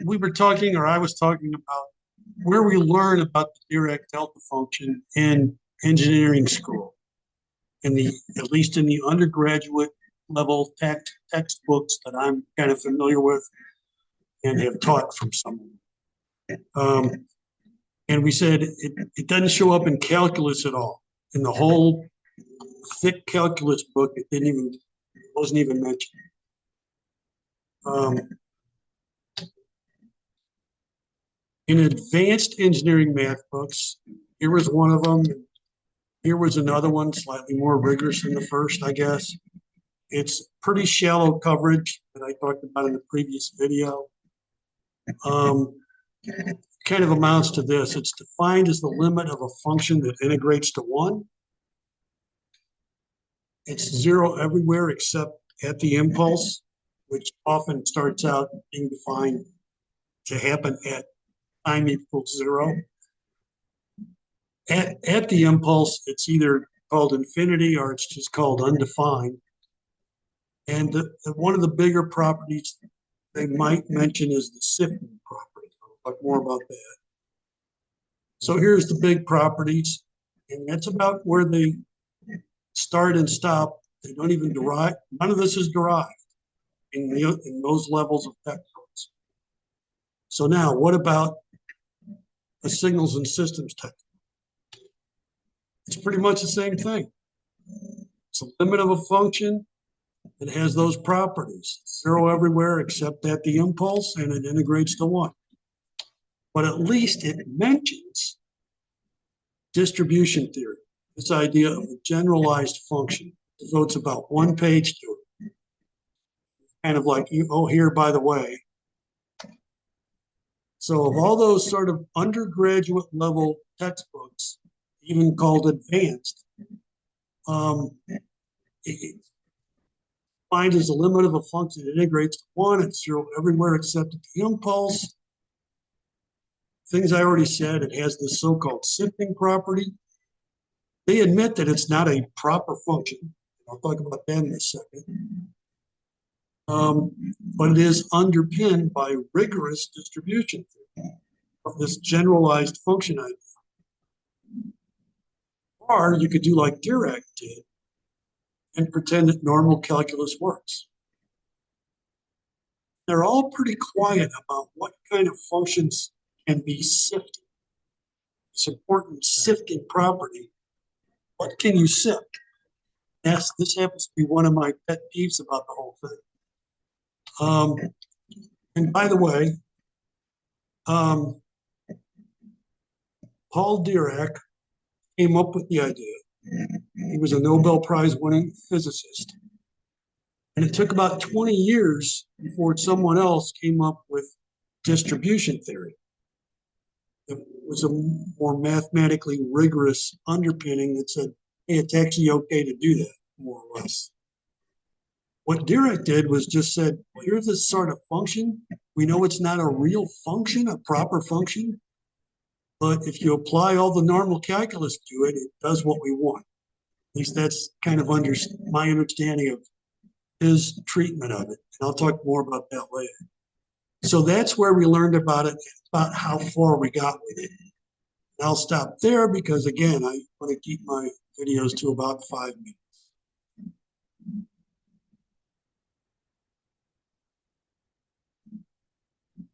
we were talking, or I was talking about where we learn about the Dirac Delta function in engineering school, at least in the undergraduate level textbooks that I'm kind of familiar with and have taught from some of them. And we said it doesn't show up in calculus at all. In the whole thick calculus book, it wasn't even mentioned. In advanced engineering math books, here was one of them. Here was another one, slightly more rigorous than the first, I guess. It's pretty shallow coverage that I talked about in the previous video. Kind of amounts to this. It's defined as the limit of a function that integrates to 1. It's 0 everywhere except at the impulse, which often starts out being defined to happen at time equals 0. At the impulse, it's either called infinity or it's just called undefined. And one of the bigger properties they might mention is the sifting property. I'll talk more about that. So here's the big properties, and that's about where they start and stop. They don't even derive. None of this is derived in those levels of textbooks. So now, what about the signals and systems textbook? It's pretty much the same thing. It's a limit of a function. It has those properties. 0 everywhere except at the impulse, and it integrates to 1. But at least it mentions distribution theory, this idea of a generalized function. It devotes about 1 page to it. Kind of like, oh, here, by the way. So of all those sort of undergraduate level textbooks, even called advanced, it defined as the limit of a function that integrates to 1. It's 0 everywhere except at the impulse. Things I already said, it has this so-called sifting property. They admit that it's not a proper function. I'll talk about that in a second. But it is underpinned by rigorous distribution theory of this generalized function idea. Or you could do like Dirac did and pretend that normal calculus works. They're all pretty quiet about what kind of functions can be sifted. It's important sifting property. What can you sift? Yes, this happens to be one of my pet peeves about the whole thing. And by the way, Paul Dirac came up with the idea. He was a Nobel Prize winning physicist. And it took about 20 years before someone else came up with distribution theory. It was a more mathematically rigorous underpinning that said, hey, it's actually okay to do that, more or less. What Dirac did was just said, well, here's this sort of function. We know it's not a real function, a proper function, but if you apply all the normal calculus to it, it does what we want. At least that's kind of my understanding of his treatment of it. And I'll talk more about that later. So that's where we learned about it, about how far we got with it. And I'll stop there because, again, I want to keep my videos to about 5 minutes.